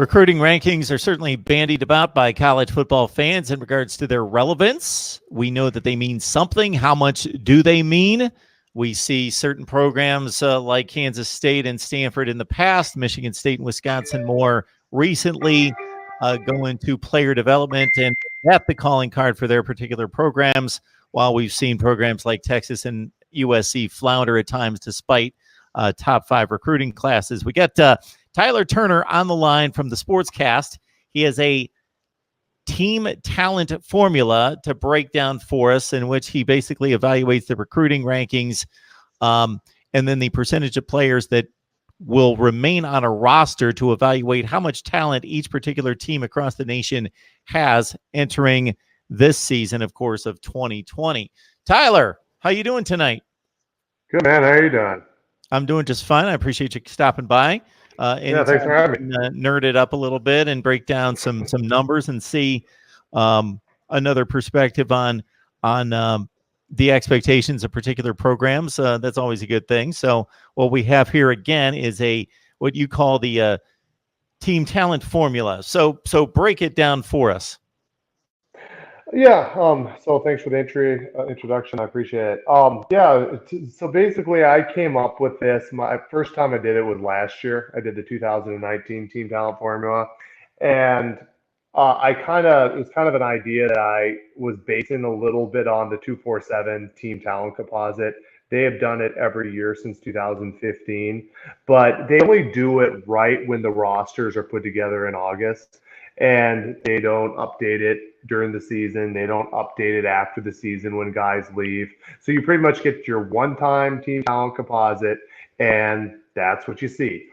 Recruiting rankings are certainly bandied about by college football fans in regards to their relevance. We know that they mean something. How much do they mean? We see certain programs like Kansas State and Stanford in the past, Michigan State and Wisconsin more recently, go into player development and that's the calling card for their particular programs, while we've seen programs like Texas and USC flounder at times despite top 5 recruiting classes. We got Tyler Turner on the line from the Sportscast. He has a team talent formula to break down for us in which he basically evaluates the recruiting rankings and then the percentage of players that will remain on a roster to evaluate how much talent each particular team across the nation has entering this season, of course, of 2020. Tyler, how you doing tonight? Good, man. How are you doing? I'm doing just fine. I appreciate you stopping by. Yeah, thanks for having me. Nerd it up a little bit and break down some numbers and see another perspective on the expectations of particular programs. That's always a good thing. So what we have here again is what you call the team talent formula. So break it down for us. Yeah. So thanks for the introduction. I appreciate it. So basically, I came up with this. My first time I did it was last year. I did the 2019 team talent formula, and it was kind of an idea that I was basing a little bit on the 247 team talent composite. They have done it every year since 2015, but they only do it right when the rosters are put together in August. And they don't update it during the season. They don't update it after the season when guys leave. So you pretty much get your one-time team talent composite, and that's what you see.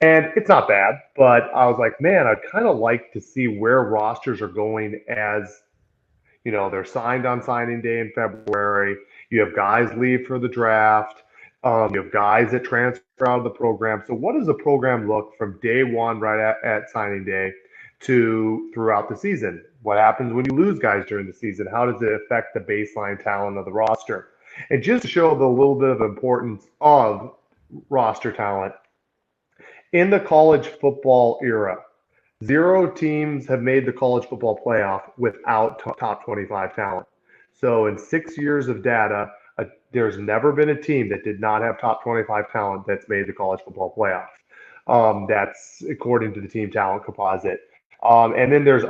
And it's not bad, but I was like, man, I'd kind of like to see where rosters are going as, they're signed on signing day in February. You have guys leave for the draft. You have guys that transfer out of the program. So what does the program look from day one right at signing day to throughout the season? What happens when you lose guys during the season? How does it affect the baseline talent of the roster? And just to show the little bit of importance of roster talent, in the college football era, 0 teams have made the college football playoff without top 25 talent. So in 6 years of data, there's never been a team that did not have top 25 talent that's made the college football playoff. That's according to the team talent composite. And then there's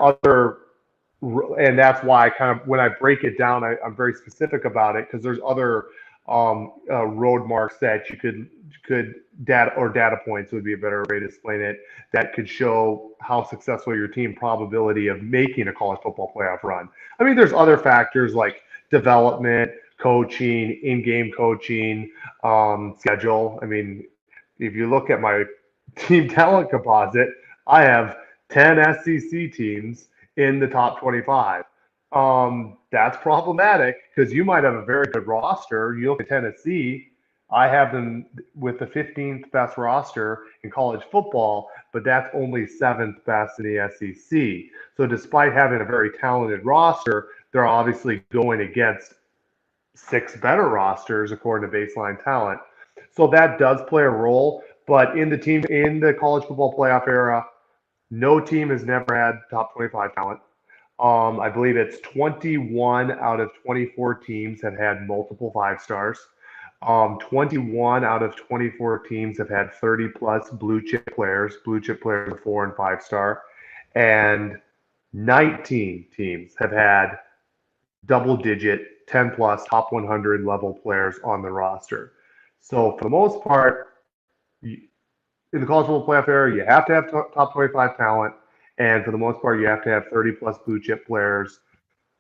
and that's why I kind of, when I break it down, I'm very specific about it because there's other road marks that you could data points would be a better way to explain it, that could show how successful your team probability of making a college football playoff run. I mean, there's other factors like development, coaching, in-game coaching, schedule. I mean, if you look at my team talent composite, I have 10 SEC teams in the top 25. That's problematic because you might have a very good roster. You look at Tennessee, I have them with the 15th best roster in college football, but that's only 7th best in the SEC. So despite having a very talented roster, they're obviously going against 6 better rosters according to baseline talent. So that does play a role. But in the college football playoff era, no team has never had top 25 talent. I believe it's 21 out of 24 teams have had multiple 5 stars. 21 out of 24 teams have had 30 plus blue chip players. Blue chip players are 4 and 5 star. And 19 teams have had double digit 10 plus top 100 level players on the roster. So for the most part, in the college football playoff era, you have to have top 25 talent, and for the most part, you have to have 30 plus blue chip players,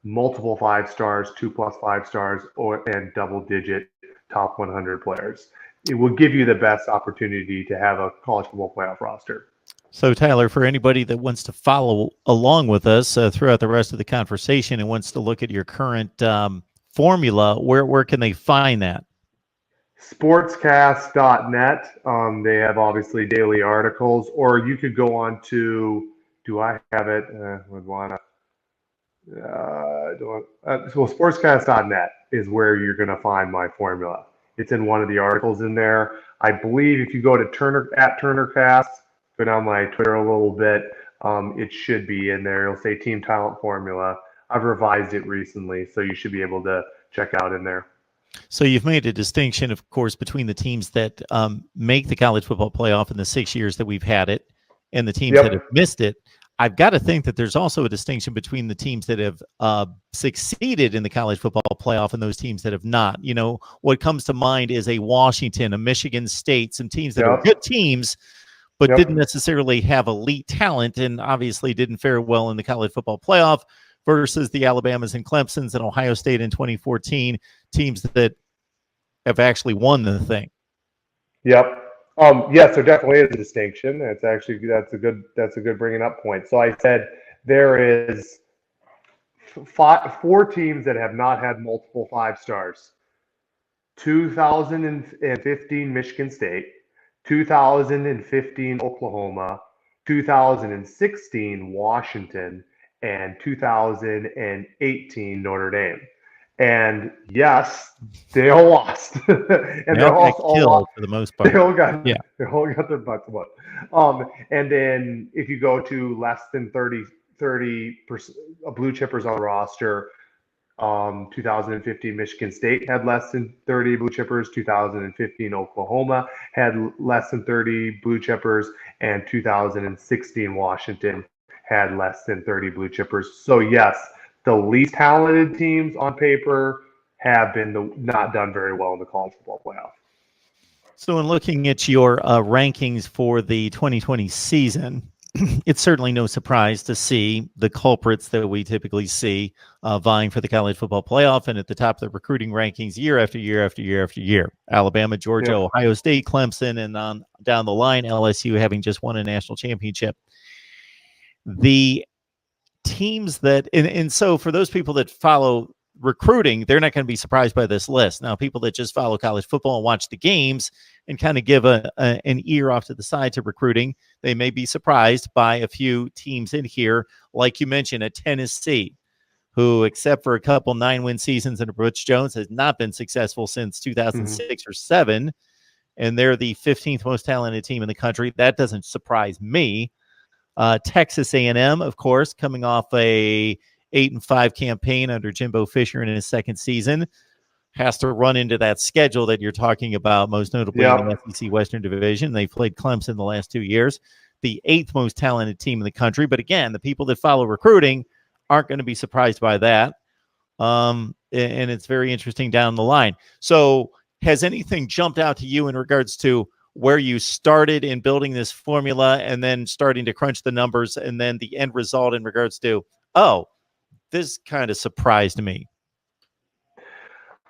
multiple 5 stars, 2 plus 5 stars, and double digit top 100 players. It will give you the best opportunity to have a college football playoff roster. So, Tyler, for anybody that wants to follow along with us throughout the rest of the conversation and wants to look at your current formula, where can they find that? Sportscast.net. They have obviously daily articles, or you could go on to, do I have it? Would want to. So sportscast.net is where you're going to find my formula. It's in one of the articles in there. I believe if you go to @TurnerCast, go down my Twitter a little bit, it should be in there. It'll say Team Talent Formula. I've revised it recently, so you should be able to check out in there. So you've made a distinction, of course, between the teams that make the college football playoff in the 6 years that we've had it and the teams that have Yep. missed it. I've got to think that there's also a distinction between the teams that have succeeded in the college football playoff and those teams that have not. You know, what comes to mind is a Washington, a Michigan State, some teams that are Yep. good teams, but Yep. didn't necessarily have elite talent and obviously didn't fare well in the college football playoff versus the Alabamas and Clemsons and Ohio State in 2014, teams that have actually won the thing. Yep. Yes, there definitely is a distinction. It's actually that's a good bringing up point. So I said there is four teams that have not had multiple 5 stars. 2015 Michigan State, 2015 Oklahoma, 2016 Washington, and 2018 Notre Dame. And yes, they all lost, and they all got killed for the most part. They all got their butts whooped. And then if you go to less than 30% blue chippers on the roster, 2015 Michigan State had less than 30 blue chippers. 2015 Oklahoma had less than 30 blue chippers, and 2016 Washington had less than 30 blue chippers. So yes, the least talented teams on paper have been not done very well in the college football playoff. So in looking at your rankings for the 2020 season, it's certainly no surprise to see the culprits that we typically see vying for the college football playoff and at the top of the recruiting rankings year after year after year after year. Alabama, Georgia, Yep. Ohio State, Clemson, and on down the line, LSU having just won a national championship. The teams that, and so for those people that follow recruiting, they're not going to be surprised by this list. Now, people that just follow college football and watch the games and kind of give an ear off to the side to recruiting, they may be surprised by a few teams in here, like you mentioned, at Tennessee, who, except for a couple 9-win seasons under Butch Jones, has not been successful since 2006 or 7, and they're the 15th most talented team in the country. That doesn't surprise me. Texas A&M, of course, coming off a 8-5 campaign under Jimbo Fisher in his second season, has to run into that schedule that you're talking about, most notably in the SEC Western Division. They've played Clemson the last 2 years, the 8th most talented team in the country. But again, the people that follow recruiting aren't going to be surprised by that. And it's very interesting down the line. So has anything jumped out to you in regards to where you started in building this formula and then starting to crunch the numbers and then the end result in regards to, oh, this kind of surprised me?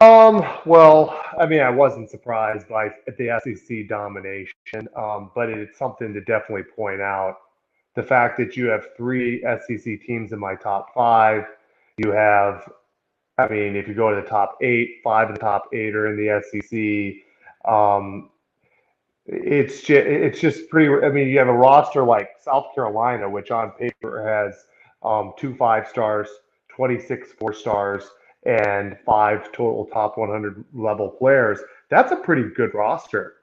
Well, I mean, I wasn't surprised by the SEC domination, but it's something to definitely point out. The fact that you have 3 SEC teams in my top 5, you have, I mean, if you go to the top 8, 5 of the top 8 are in the SEC. It's just pretty. I mean, you have a roster like South Carolina, which on paper has 2 5-stars, 26 4-stars, and 5 total top 100 level players. That's a pretty good roster.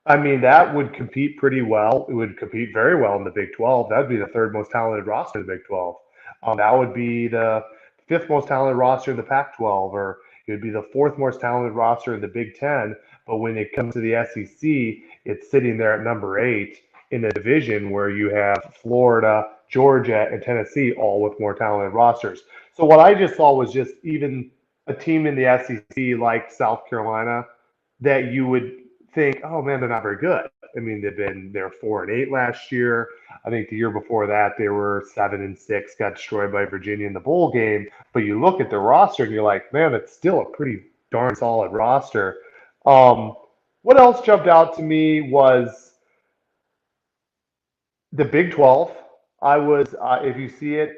I mean, that would compete pretty well. It would compete very well in the Big 12. That'd be the 3rd most talented roster in the Big 12. That would be the 5th most talented roster in the Pac-12, or it would be the 4th most talented roster in the Big 10. But when it comes to the SEC, it's sitting there at number 8 in a division where you have Florida, Georgia, and Tennessee all with more talented rosters. So what I just saw was just even a team in the SEC like South Carolina that you would think, oh man, they're not very good. I mean, they're 4-8 last year. I think the year before that they were 7-6, got destroyed by Virginia in the bowl game. But you look at the roster and you're like, man, it's still a pretty darn solid roster. What else jumped out to me was the Big 12. If you see it,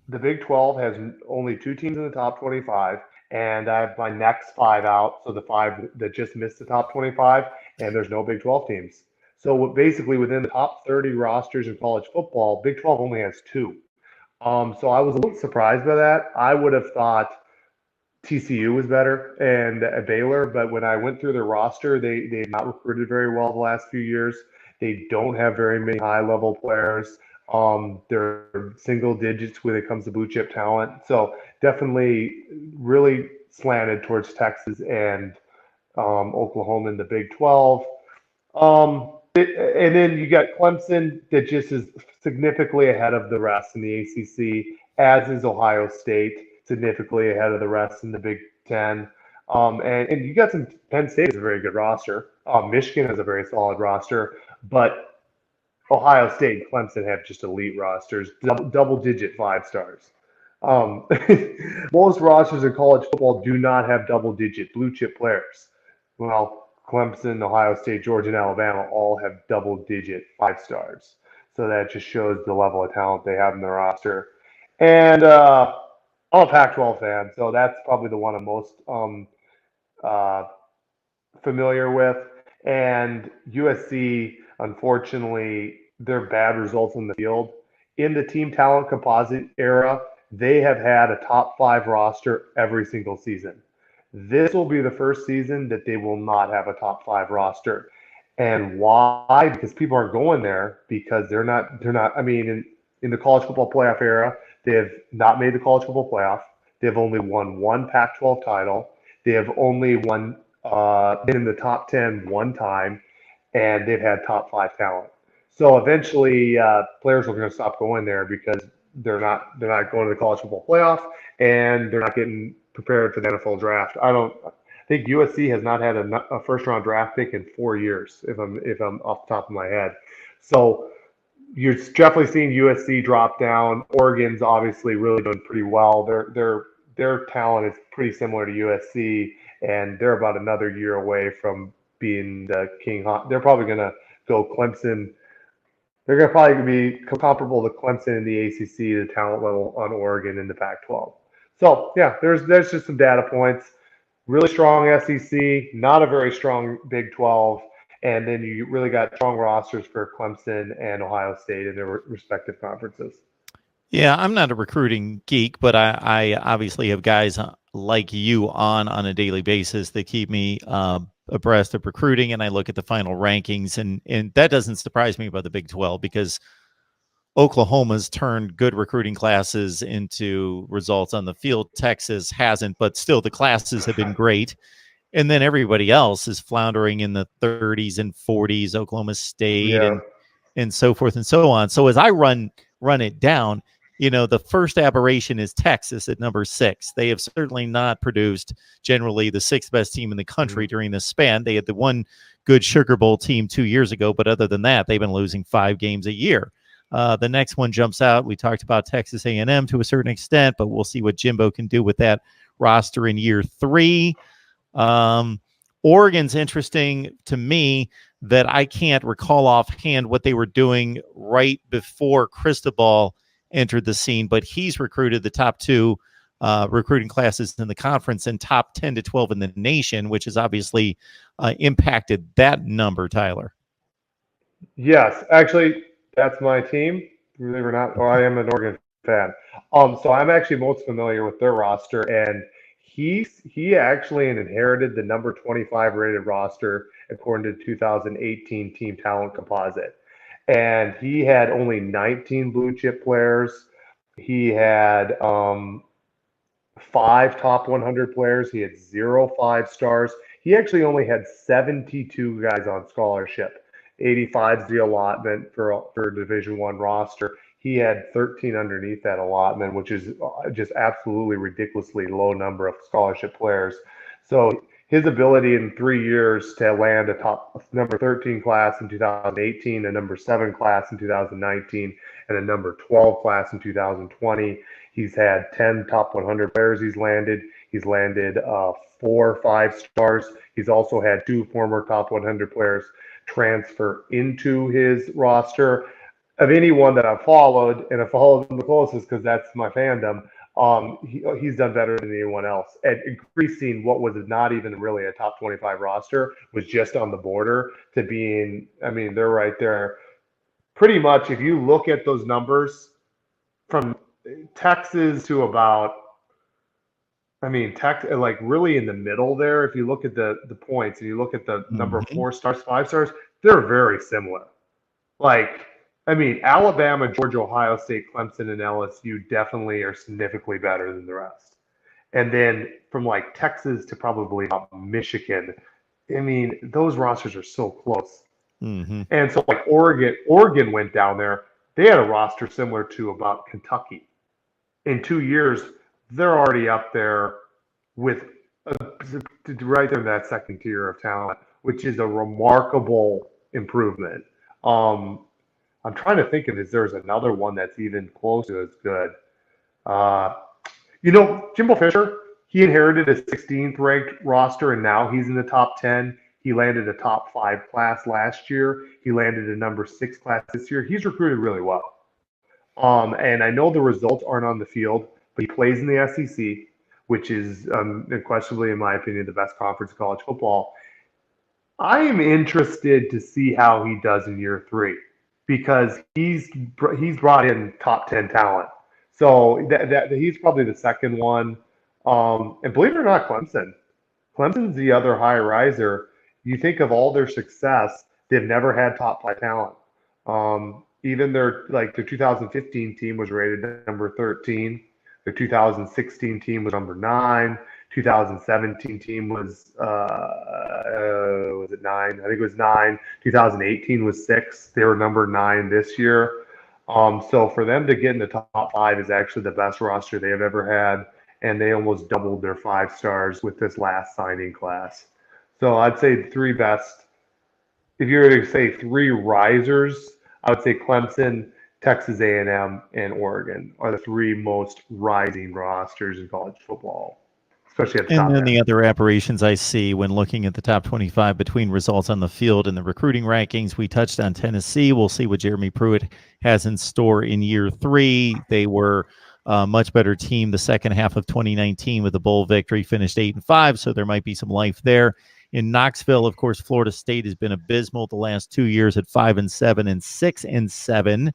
the Big 12 has only 2 teams in the top 25, and I have my next 5 out, so the 5 that just missed the top 25, and there's no Big 12 teams. So basically, within the top 30 rosters in college football, Big 12 only has 2. So I was a little surprised by that. I would have thought TCU was better and Baylor, but when I went through their roster, they've not recruited very well the last few years. They don't have very many high-level players. They're single digits when it comes to blue chip talent. So definitely really slanted towards Texas and Oklahoma in the Big 12. And then you got Clemson that just is significantly ahead of the rest in the ACC, as is Ohio State, significantly ahead of the rest in the Big Ten. And you got some Penn State has a very good roster. Michigan has a very solid roster, but Ohio State and Clemson have just elite rosters, double digit 5 stars. Um, Most rosters in college football do not have double digit blue chip players. Well, Clemson, Ohio State, Georgia, and Alabama all have double digit 5 stars. So that just shows the level of talent they have in their roster. And I'm a Pac-12 fan, so that's probably the one I'm most uh, familiar with. And USC, unfortunately, their bad results in the field. In the team talent composite era, they have had a top 5 roster every single season. This will be the first season that they will not have a top 5 roster. And why? Because people aren't going there because they're not I mean in the college football playoff era, they have not made the college football playoff. They have only won one Pac-12 title. They have only been in the top 10 one time, and they've had top 5 talent. So eventually, players are going to stop going there because they're not going to the college football playoff, and they're not getting prepared for the NFL draft. I think USC has not had a first round draft pick in 4 years, if I'm off the top of my head. So you're definitely seeing USC drop down. Oregon's obviously really doing pretty well. Their talent is pretty similar to USC, and they're about another year away from being the king. They're probably going to go Clemson. They're going to probably be comparable to Clemson in the ACC, the talent level on Oregon in the Pac-12. So yeah, there's just some data points. Really strong SEC, not a very strong Big 12, and then you really got strong rosters for Clemson and Ohio State in their respective conferences. Yeah, I'm not a recruiting geek, but I obviously have guys like you on a daily basis that keep me abreast of recruiting, and I look at the final rankings, and that doesn't surprise me about the Big 12 because Oklahoma's turned good recruiting classes into results on the field. Texas hasn't, but still the classes have been great. And then everybody else is floundering in the 30s and 40s, Oklahoma State Yeah. and so forth and so on. So as I run it down, the first aberration is Texas at number 6. They have certainly not produced generally the 6th best team in the country during this span. They had the one good Sugar Bowl team 2 years ago, but other than that, they've been losing 5 games a year. The next one jumps out. We talked about Texas A&M to a certain extent, but we'll see what Jimbo can do with that roster in year 3. Oregon's interesting to me that I can't recall offhand what they were doing right before Cristobal entered the scene, but he's recruited the top 2 recruiting classes in the conference and top 10 to 12 in the nation, which has obviously impacted that number, Tyler. Yes, actually, that's my team. Believe it or not, or I am an Oregon fan. So I'm actually most familiar with their roster, and he actually inherited the number 25 rated roster according to 2018 Team Talent Composite, and he had only 19 blue chip players. He had 5 top 100 players. He had 0 5 stars. He actually only had 72 guys on scholarship. 85 is the allotment for a Division I roster. He had 13 underneath that allotment, which is just absolutely ridiculously low number of scholarship players. So his ability in 3 years to land a top number 13 class in 2018, a number 7 class in 2019, and a number 12 class in 2020. He's had 10 top 100 players he's landed. He's landed 4 5 stars. He's also had 2 former top 100 players transfer into his roster. Of anyone that I've followed, and I followed him the closest because that's my fandom, he's done better than anyone else at increasing what was not even really a top 25 roster, was just on the border to being, I mean, they're right there. Pretty much, if you look at those numbers from Texas to about, I mean, like really in the middle there, if you look at the points and you look at the number of 4 stars, 5 stars, they're very similar. Like, I mean, Alabama, Georgia, Ohio State, Clemson, and LSU definitely are significantly better than the rest. And then from like Texas to probably about Michigan, I mean, those rosters are so close. Mm-hmm. And so like Oregon went down there. They had a roster similar to about Kentucky. In 2 years, they're already up there with right there in that second tier of talent, which is a remarkable improvement. I'm trying to think if there's another one that's even close to as good. Uh, Jimbo Fisher, he inherited a 16th ranked roster, and now he's in the top 10. He landed a top 5 class last year. He landed a number 6 class this year. He's recruited really well. And I know the results aren't on the field, but he plays in the SEC, which is unquestionably, in my opinion, the best conference in college football. I am interested to see how he does in year 3 because he's brought in top 10 talent. So that he's probably the second one. And believe it or not, Clemson's the other high riser. You think of all their success, they've never had top 5 talent. Even their 2015 team was rated number 13. Their 2016 team was number 9. 2017 team was it 9? I think it was 9. 2018 was 6. They were number 9 this year. So for them to get in the top 5 is actually the best roster they have ever had, and they almost doubled their 5 stars with this last signing class. So I'd say the 3 best. If you were to say 3 risers, I would say Clemson, Texas A&M, and Oregon are the 3 most rising rosters in college football, especially at the top And then end. the other aberrations I see when looking at the top 25 between results on the field and the recruiting rankings, we touched on Tennessee. We'll see what Jeremy Pruitt has in store in year 3. They were a much better team the second half of 2019 with a bowl victory, finished 8-5, so there might be some life there. In Knoxville, of course, Florida State has been abysmal the last 2 years at 5-7 and 6-7.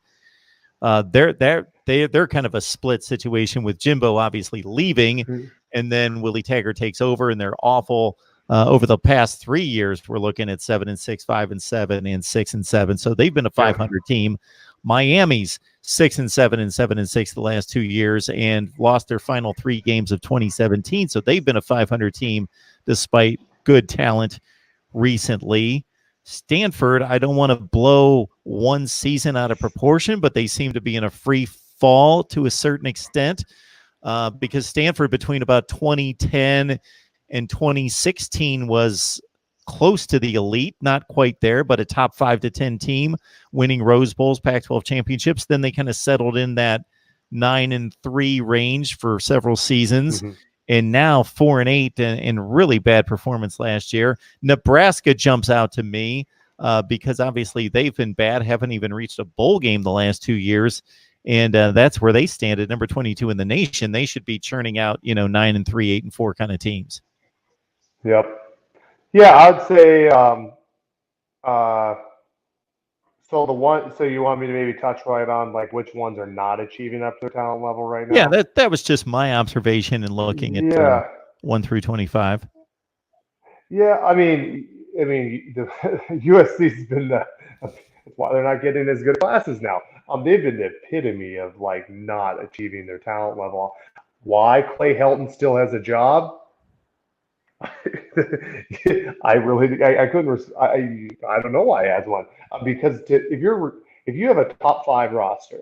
They're kind of a split situation with Jimbo obviously leaving, and then Willie Taggart takes over, and they're awful. Over the past 3 years, we're looking at 7-6, 5-7, and 6-7. So they've been a 500 team. Miami's 6-7 and 7-6 the last 2 years, and lost their final 3 games of 2017. So they've been a 500 team despite good talent recently. Stanford, I don't want to blow one season out of proportion, but they seem to be in a free fall to a certain extent because Stanford between about 2010 and 2016 was close to the elite, not quite there, but a top 5 to 10 team, winning Rose Bowls, Pac-12 championships. Then they kind of settled in that 9-3 range for several seasons. Mm-hmm. And now 4-8 and really bad performance last year. Nebraska jumps out to me because obviously they've been bad, haven't even reached a bowl game the last 2 years. And that's where they stand at number 22 in the nation. They should be churning out, 9-3, 8-4 kind of teams. Yep. Yeah, I'd say so you want me to maybe touch right on like which ones are not achieving up to their talent level right now? Yeah, that was just my observation and looking at 1 through 25. Yeah, I mean, the USC's been that's why they're not getting as good classes now. They've been the epitome of like not achieving their talent level. Why Clay Helton still has a job? I don't know why he has one because if you have a top 5 roster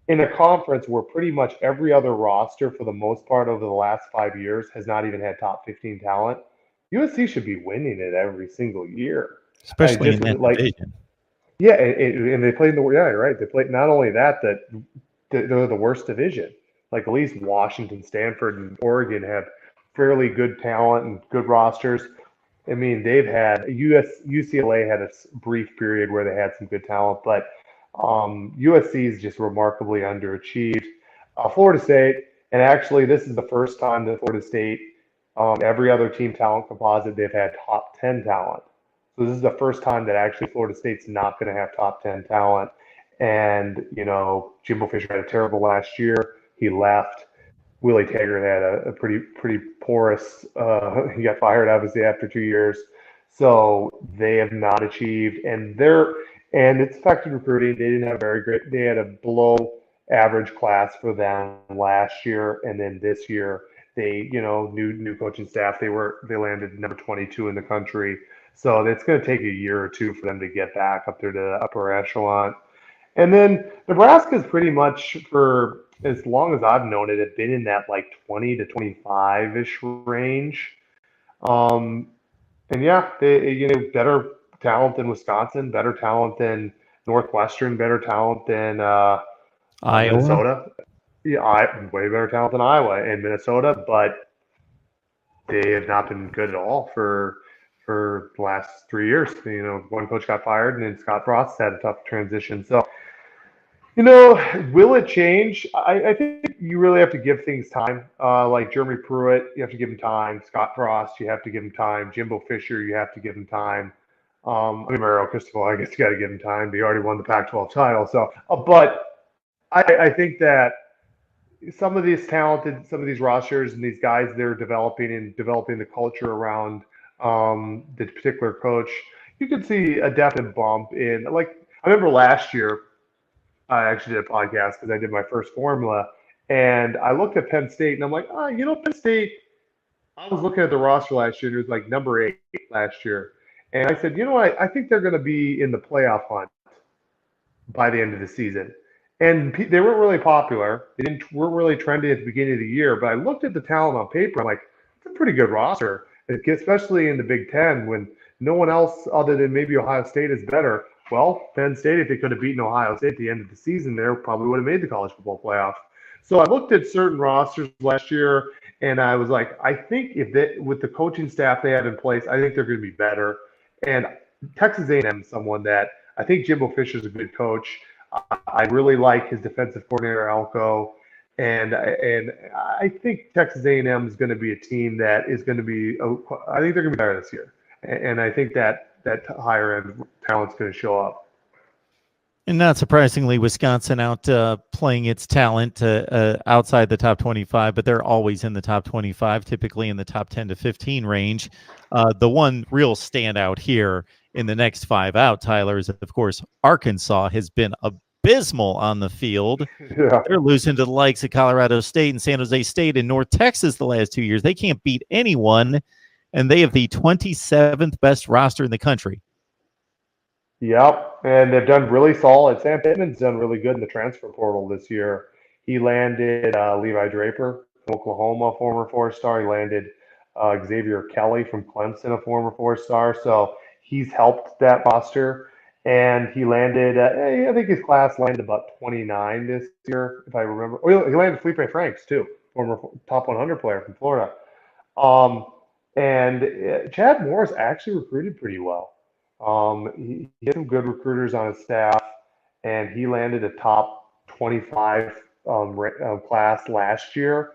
in a conference where pretty much every other roster for the most part over the last 5 years has not even had top 15 talent, USC should be winning it every single year, especially in that division. Yeah, and they played in you're right. They played not only that they're the worst division. Like at least Washington, Stanford, and Oregon have fairly good talent and good rosters. I mean, they've had UCLA had a brief period where they had some good talent, but USC is just remarkably underachieved. Florida State, and actually this is the first time that Florida State, every other team talent composite, they've had top 10 talent. So this is the first time that actually Florida State's not going to have top 10 talent. And, Jimbo Fisher had a terrible last year. He left. Willie Taggart had a pretty porous, he got fired obviously after 2 years. So they have not achieved. And and it's affected recruiting. They didn't have very great. They had a below average class for them last year, and then this year they, new coaching staff. They landed number 22 in the country, so it's going to take a year or two for them to get back up there to the upper echelon. And then Nebraska's pretty much, for as long as I've known it, have been in that like 20 to 25-ish range. Um, and yeah, better talent than Wisconsin, better talent than Northwestern, better talent than Iowa. Minnesota. Yeah, way better talent than Iowa and Minnesota, but they have not been good at all for the last 3 years. One coach got fired, and then Scott Frost had a tough transition. So, will it change? I think you really have to give things time. Like Jeremy Pruitt, you have to give him time. Scott Frost, you have to give him time. Jimbo Fisher, you have to give him time. Mario Cristobal, I guess you got to give him time. But he already won the Pac-12 title. So, but I think that some of these rosters and these guys they're developing the culture around the particular coach, you could see a definite bump in. Like, I remember last year, I actually did a podcast because I did my first formula, and I looked at Penn State, and I'm like, Penn State. I was looking at the roster last year, and it was like number 8 last year, and I said, I think they're going to be in the playoff hunt by the end of the season. And they weren't really popular. Weren't really trendy at the beginning of the year. But I looked at the talent on paper. I'm like, it's a pretty good roster, especially in the Big Ten when no one else other than maybe Ohio State is better. Well, Penn State, if they could have beaten Ohio State at the end of the season, they probably would have made the college football playoff. So I looked at certain rosters last year, and I was like, I think with the coaching staff they have in place, I think they're going to be better. And Texas A&M is someone that I think Jimbo Fisher is a good coach. I really like his defensive coordinator, Elko, and I think Texas A&M is going to be a team that is going to be. I think they're going to be better this year, and I think that higher end talent's going to show up. And not surprisingly, Wisconsin out playing its talent outside the top 25, but they're always in the top 25, typically in the top 10 to 15 range. The one real standout here in the next 5 out, Tyler, is, of course, Arkansas has been abysmal on the field. Yeah. They're losing to the likes of Colorado State and San Jose State and North Texas the last 2 years. They can't beat anyone, and they have the 27th best roster in the country. Yep, and they've done really solid. Sam Pittman's done really good in the transfer portal this year. He landed Levi Draper from Oklahoma, former 4-star. He landed Xavier Kelly from Clemson, a former 4-star. So he's helped that roster. And he landed, I think his class landed about 29 this year, if I remember. Oh, he landed Felipe Franks, too, former top 100 player from Florida. And Chad Morris actually recruited pretty well. He had some good recruiters on his staff, and he landed a top 25 class last year.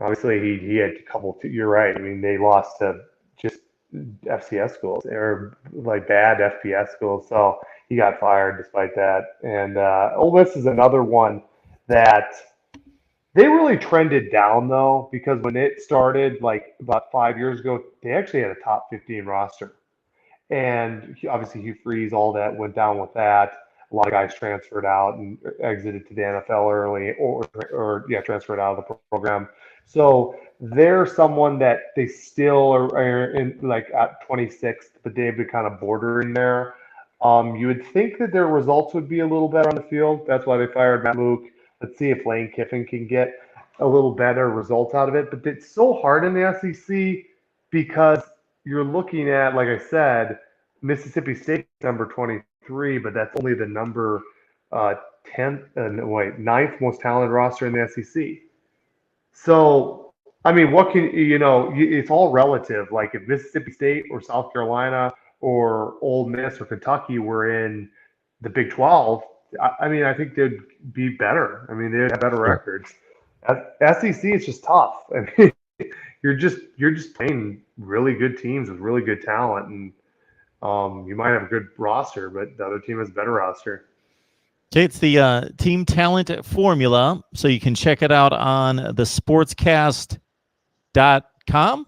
Obviously, he had a couple. You're right. I mean, they lost to just FCS schools or like bad FBS schools, so he got fired despite that. And Ole Miss is another one that they really trended down though, because when it started like about 5 years ago, they actually had a top 15 roster. And obviously Hugh Freeze, all that went down with that. A lot of guys transferred out and exited to the NFL early, or transferred out of the program. So they're someone that they still are in like at 26th, but they've been kind of bordering there. You would think that their results would be a little better on the field. That's why they fired Matt Luke. Let's see if Lane Kiffin can get a little better results out of it. But it's so hard in the SEC because you're looking at, like I said, Mississippi State number 23, but that's only the number 9th most talented roster in the SEC. So, I mean, what can it's all relative. Like if Mississippi State or South Carolina or Ole Miss or Kentucky were in the Big 12, I think they'd be better. I mean, they'd have better records. SEC is just tough. I mean, you're just playing really good teams with really good talent, and you might have a good roster, but the other team has a better roster. Okay, it's the team talent formula, so you can check it out on the sportscast.com?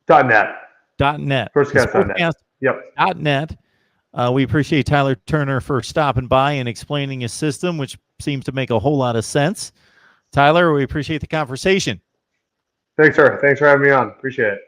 .net. .net. Sportscast.net. Yep. .net. We appreciate Tyler Turner for stopping by and explaining his system, which seems to make a whole lot of sense. Tyler, we appreciate the conversation. Thanks, sir. Thanks for having me on. Appreciate it.